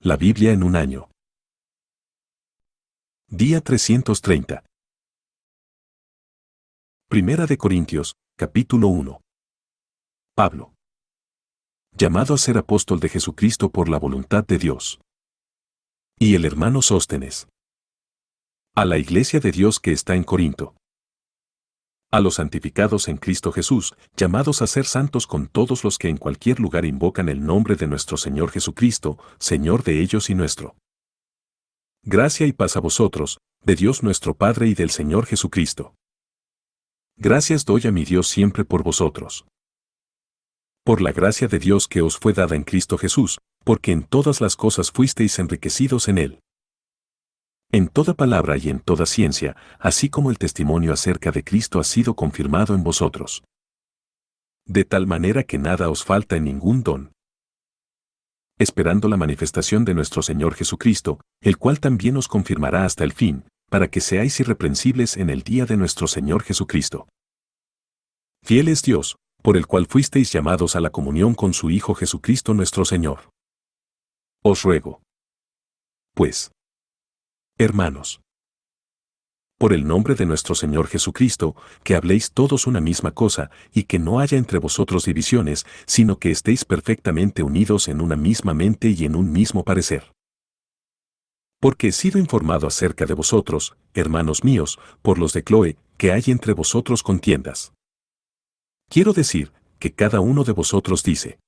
La Biblia en un año. Día 330. Primera de Corintios, capítulo 1. Pablo. Llamado a ser apóstol de Jesucristo por la voluntad de Dios. Y el hermano Sóstenes. A la iglesia de Dios que está en Corinto. A los santificados en Cristo Jesús, llamados a ser santos con todos los que en cualquier lugar invocan el nombre de nuestro Señor Jesucristo, Señor de ellos y nuestro. Gracia y paz a vosotros, de Dios nuestro Padre y del Señor Jesucristo. Gracias doy a mi Dios siempre por vosotros. Por la gracia de Dios que os fue dada en Cristo Jesús, porque en todas las cosas fuisteis enriquecidos en Él. En toda palabra y en toda ciencia, así como el testimonio acerca de Cristo ha sido confirmado en vosotros. De tal manera que nada os falta en ningún don. Esperando la manifestación de nuestro Señor Jesucristo, el cual también os confirmará hasta el fin, para que seáis irreprensibles en el día de nuestro Señor Jesucristo. Fiel es Dios, por el cual fuisteis llamados a la comunión con su Hijo Jesucristo nuestro Señor. Os ruego, pues, hermanos, por el nombre de nuestro Señor Jesucristo, que habléis todos una misma cosa, y que no haya entre vosotros divisiones, sino que estéis perfectamente unidos en una misma mente y en un mismo parecer. Porque he sido informado acerca de vosotros, hermanos míos, por los de Cloe, que hay entre vosotros contiendas. Quiero decir, que cada uno de vosotros dice: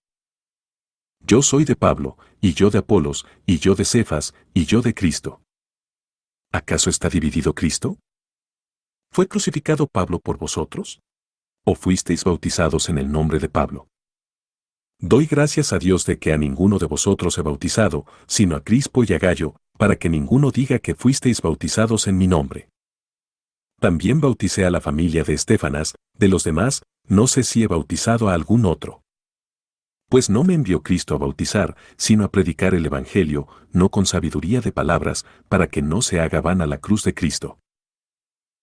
yo soy de Pablo, y yo de Apolos, y yo de Cefas, y yo de Cristo. ¿Acaso está dividido Cristo? ¿Fue crucificado Pablo por vosotros? ¿O fuisteis bautizados en el nombre de Pablo? Doy gracias a Dios de que a ninguno de vosotros he bautizado, sino a Crispo y a Gayo, para que ninguno diga que fuisteis bautizados en mi nombre. También bauticé a la familia de Estéfanas, de los demás, no sé si he bautizado a algún otro. Pues no me envió Cristo a bautizar, sino a predicar el Evangelio, no con sabiduría de palabras, para que no se haga vana la cruz de Cristo.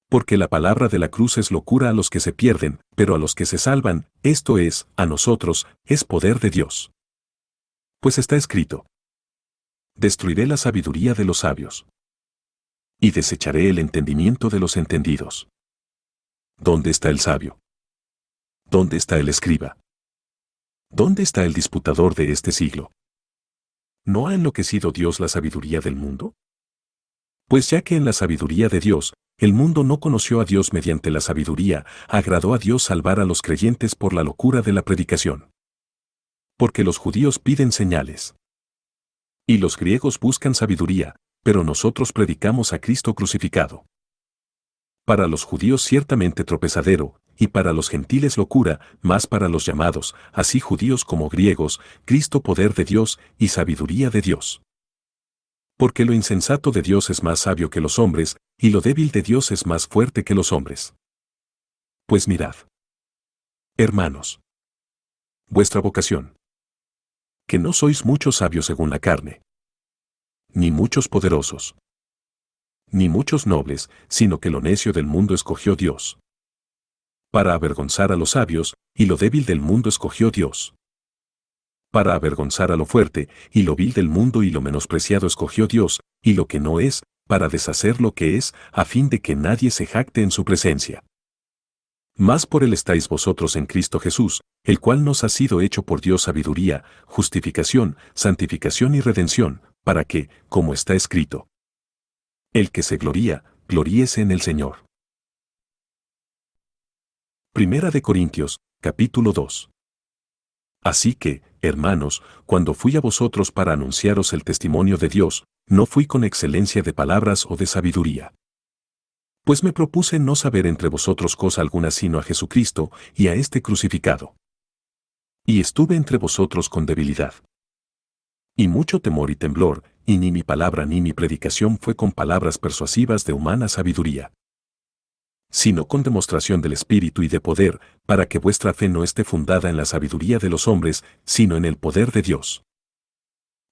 Porque la palabra de la cruz es locura a los que se pierden, pero a los que se salvan, esto es, a nosotros, es poder de Dios. Pues está escrito: destruiré la sabiduría de los sabios, y desecharé el entendimiento de los entendidos. ¿Dónde está el sabio? ¿Dónde está el escriba? ¿Dónde está el disputador de este siglo? ¿No ha enloquecido Dios la sabiduría del mundo? Pues ya que en la sabiduría de Dios, el mundo no conoció a Dios mediante la sabiduría, agradó a Dios salvar a los creyentes por la locura de la predicación. Porque los judíos piden señales, y los griegos buscan sabiduría, pero nosotros predicamos a Cristo crucificado. Para los judíos ciertamente tropezadero, y para los gentiles locura, mas para los llamados, así judíos como griegos, Cristo poder de Dios y sabiduría de Dios. Porque lo insensato de Dios es más sabio que los hombres, y lo débil de Dios es más fuerte que los hombres. Pues mirad, hermanos, vuestra vocación, que no sois muchos sabios según la carne, ni muchos poderosos, ni muchos nobles, sino que lo necio del mundo escogió Dios, para avergonzar a los sabios, y lo débil del mundo escogió Dios, para avergonzar a lo fuerte, y lo vil del mundo y lo menospreciado escogió Dios, y lo que no es, para deshacer lo que es, a fin de que nadie se jacte en su presencia. Mas por él estáis vosotros en Cristo Jesús, el cual nos ha sido hecho por Dios sabiduría, justificación, santificación y redención, para que, como está escrito: el que se gloría, gloríese en el Señor. Primera de Corintios, capítulo 2. Así que, hermanos, cuando fui a vosotros para anunciaros el testimonio de Dios, no fui con excelencia de palabras o de sabiduría. Pues me propuse no saber entre vosotros cosa alguna sino a Jesucristo y a este crucificado. Y estuve entre vosotros con debilidad, y mucho temor y temblor, y ni mi palabra ni mi predicación fue con palabras persuasivas de humana sabiduría, sino con demostración del Espíritu y de poder, para que vuestra fe no esté fundada en la sabiduría de los hombres, sino en el poder de Dios.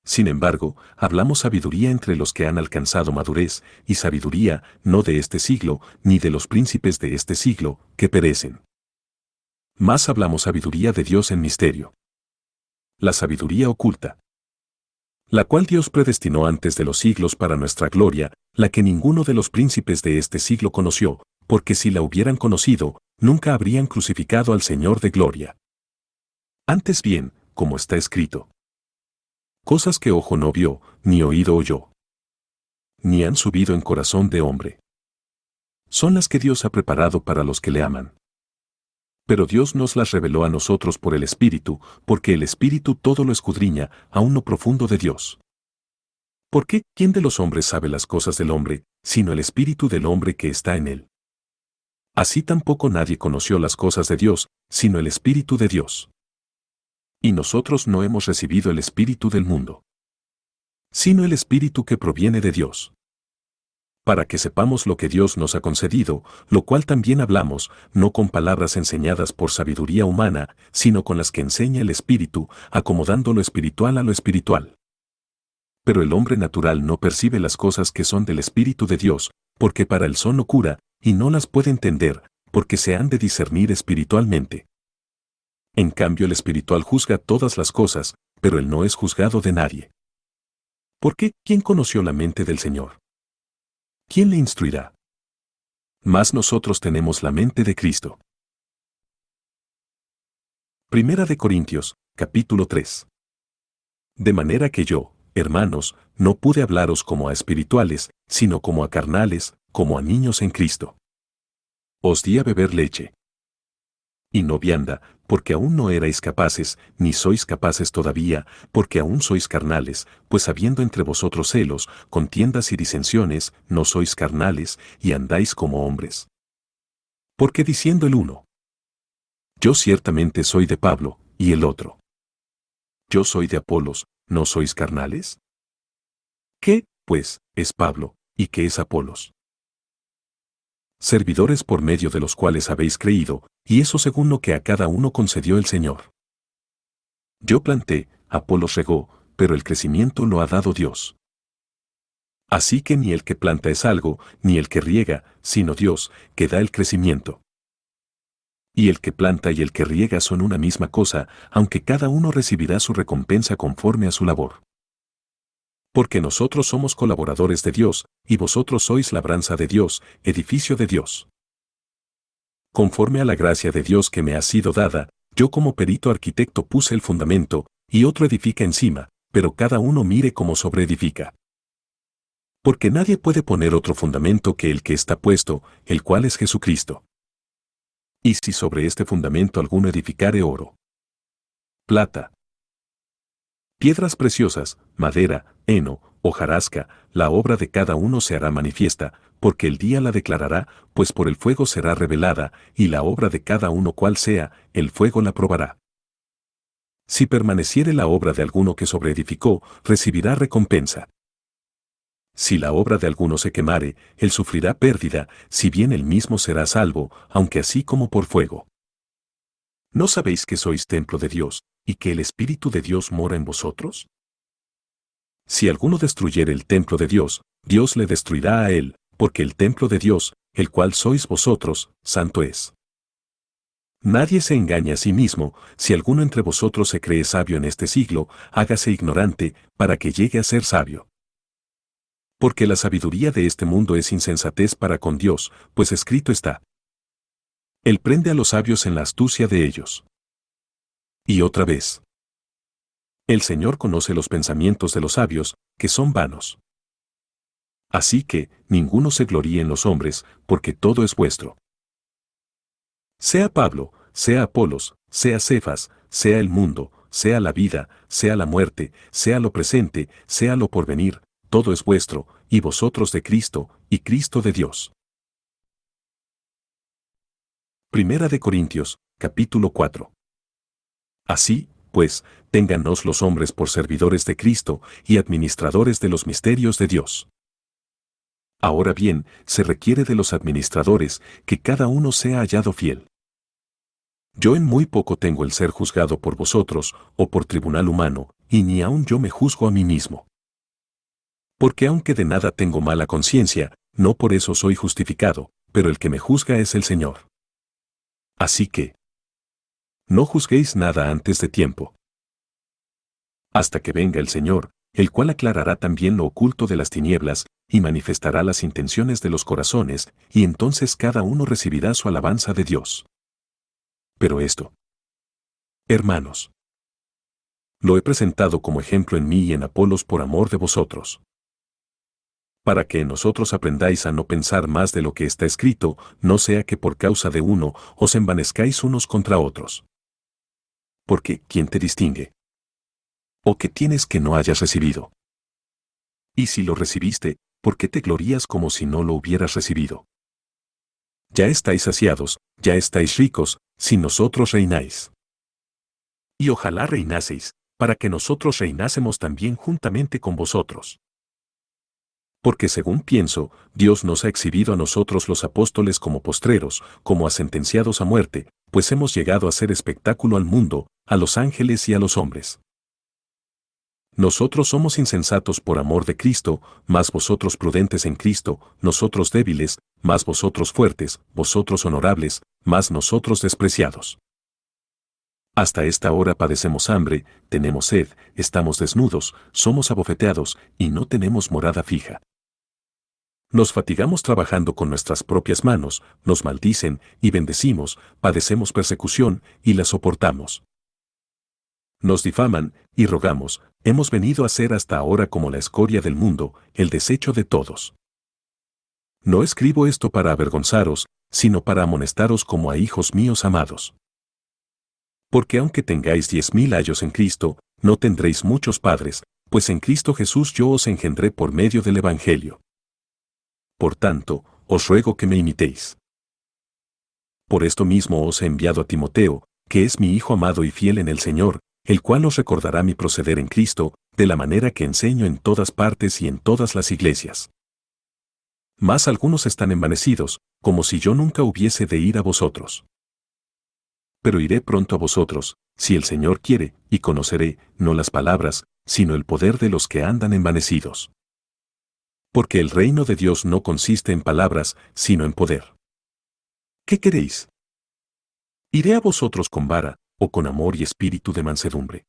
Sin embargo, hablamos sabiduría entre los que han alcanzado madurez, y sabiduría no de este siglo, ni de los príncipes de este siglo, que perecen. Mas hablamos sabiduría de Dios en misterio. La sabiduría oculta, la cual Dios predestinó antes de los siglos para nuestra gloria, la que ninguno de los príncipes de este siglo conoció, porque si la hubieran conocido, nunca habrían crucificado al Señor de gloria. Antes bien, como está escrito, cosas que ojo no vio, ni oído oyó, ni han subido en corazón de hombre, son las que Dios ha preparado para los que le aman. Pero Dios nos las reveló a nosotros por el Espíritu, porque el Espíritu todo lo escudriña, aún lo profundo de Dios. ¿Por qué? ¿Quién de los hombres sabe las cosas del hombre, sino el Espíritu del hombre que está en él? Así tampoco nadie conoció las cosas de Dios, sino el Espíritu de Dios. Y nosotros no hemos recibido el Espíritu del mundo, sino el Espíritu que proviene de Dios, para que sepamos lo que Dios nos ha concedido, lo cual también hablamos, no con palabras enseñadas por sabiduría humana, sino con las que enseña el Espíritu, acomodando lo espiritual a lo espiritual. Pero el hombre natural no percibe las cosas que son del Espíritu de Dios, porque para él son locura, y no las puede entender, porque se han de discernir espiritualmente. En cambio el espiritual juzga todas las cosas, pero él no es juzgado de nadie. ¿Por qué? ¿Quién conoció la mente del Señor? ¿Quién le instruirá? Mas nosotros tenemos la mente de Cristo. Primera de Corintios, capítulo 3. De manera que yo, hermanos, no pude hablaros como a espirituales, sino como a carnales, como a niños en Cristo. Os di a beber leche y no vianda, porque aún no erais capaces, ni sois capaces todavía, porque aún sois carnales, pues habiendo entre vosotros celos, contiendas y disensiones, no sois carnales, y andáis como hombres. Porque diciendo el uno, yo ciertamente soy de Pablo, y el otro, yo soy de Apolos, ¿no sois carnales? ¿Qué, pues, es Pablo, y qué es Apolos? Servidores por medio de los cuales habéis creído, y eso según lo que a cada uno concedió el Señor. Yo planté, Apolos regó, pero el crecimiento lo ha dado Dios. Así que ni el que planta es algo, ni el que riega, sino Dios, que da el crecimiento. Y el que planta y el que riega son una misma cosa, aunque cada uno recibirá su recompensa conforme a su labor. Porque nosotros somos colaboradores de Dios, y vosotros sois labranza de Dios, edificio de Dios. Conforme a la gracia de Dios que me ha sido dada, yo como perito arquitecto puse el fundamento, y otro edifica encima, pero cada uno mire cómo sobreedifica. Porque nadie puede poner otro fundamento que el que está puesto, el cual es Jesucristo. Y si sobre este fundamento alguno edificare oro, plata, piedras preciosas, madera, heno, hojarasca, la obra de cada uno se hará manifiesta, porque el día la declarará, pues por el fuego será revelada, y la obra de cada uno cual sea, el fuego la probará. Si permaneciere la obra de alguno que sobreedificó, recibirá recompensa. Si la obra de alguno se quemare, él sufrirá pérdida, si bien él mismo será salvo, aunque así como por fuego. ¿No sabéis que sois templo de Dios, y que el Espíritu de Dios mora en vosotros? Si alguno destruyere el templo de Dios, Dios le destruirá a él, porque el templo de Dios, el cual sois vosotros, santo es. Nadie se engaña a sí mismo, si alguno entre vosotros se cree sabio en este siglo, hágase ignorante, para que llegue a ser sabio. Porque la sabiduría de este mundo es insensatez para con Dios, pues escrito está: Él prende a los sabios en la astucia de ellos. Y otra vez: El Señor conoce los pensamientos de los sabios, que son vanos. Así que, ninguno se gloríe en los hombres, porque todo es vuestro. Sea Pablo, sea Apolos, sea Cefas, sea el mundo, sea la vida, sea la muerte, sea lo presente, sea lo porvenir, todo es vuestro, y vosotros de Cristo, y Cristo de Dios. Primera de Corintios, capítulo 4. Así, pues, téngannos los hombres por servidores de Cristo y administradores de los misterios de Dios. Ahora bien, se requiere de los administradores que cada uno sea hallado fiel. Yo en muy poco tengo el ser juzgado por vosotros o por tribunal humano, y ni aun yo me juzgo a mí mismo. Porque aunque de nada tengo mala conciencia, no por eso soy justificado, pero el que me juzga es el Señor. Así que, no juzguéis nada antes de tiempo, hasta que venga el Señor, el cual aclarará también lo oculto de las tinieblas, y manifestará las intenciones de los corazones, y entonces cada uno recibirá su alabanza de Dios. Pero esto, hermanos, lo he presentado como ejemplo en mí y en Apolos por amor de vosotros, para que en nosotros aprendáis a no pensar más de lo que está escrito, no sea que por causa de uno os envanezcáis unos contra otros. Porque, ¿quién te distingue? ¿O qué tienes que no hayas recibido? Y si lo recibiste, ¿por qué te glorías como si no lo hubieras recibido? Ya estáis saciados, ya estáis ricos, si nosotros reináis. Y ojalá reinaseis, para que nosotros reinásemos también juntamente con vosotros. Porque según pienso, Dios nos ha exhibido a nosotros los apóstoles como postreros, como a sentenciados a muerte, pues hemos llegado a ser espectáculo al mundo, a los ángeles y a los hombres. Nosotros somos insensatos por amor de Cristo, mas vosotros prudentes en Cristo, nosotros débiles, mas vosotros fuertes, vosotros honorables, mas nosotros despreciados. Hasta esta hora padecemos hambre, tenemos sed, estamos desnudos, somos abofeteados, y no tenemos morada fija. Nos fatigamos trabajando con nuestras propias manos, nos maldicen, y bendecimos, padecemos persecución, y la soportamos. Nos difaman, y rogamos, hemos venido a ser hasta ahora como la escoria del mundo, el desecho de todos. No escribo esto para avergonzaros, sino para amonestaros como a hijos míos amados. Porque aunque tengáis 10.000 años en Cristo, no tendréis muchos padres, pues en Cristo Jesús yo os engendré por medio del Evangelio. Por tanto, os ruego que me imitéis. Por esto mismo os he enviado a Timoteo, que es mi hijo amado y fiel en el Señor, el cual os recordará mi proceder en Cristo, de la manera que enseño en todas partes y en todas las iglesias. Mas algunos están envanecidos, como si yo nunca hubiese de ir a vosotros. Pero iré pronto a vosotros, si el Señor quiere, y conoceré, no las palabras, sino el poder de los que andan envanecidos. Porque el reino de Dios no consiste en palabras, sino en poder. ¿Qué queréis? ¿Iré a vosotros con vara, o con amor y espíritu de mansedumbre?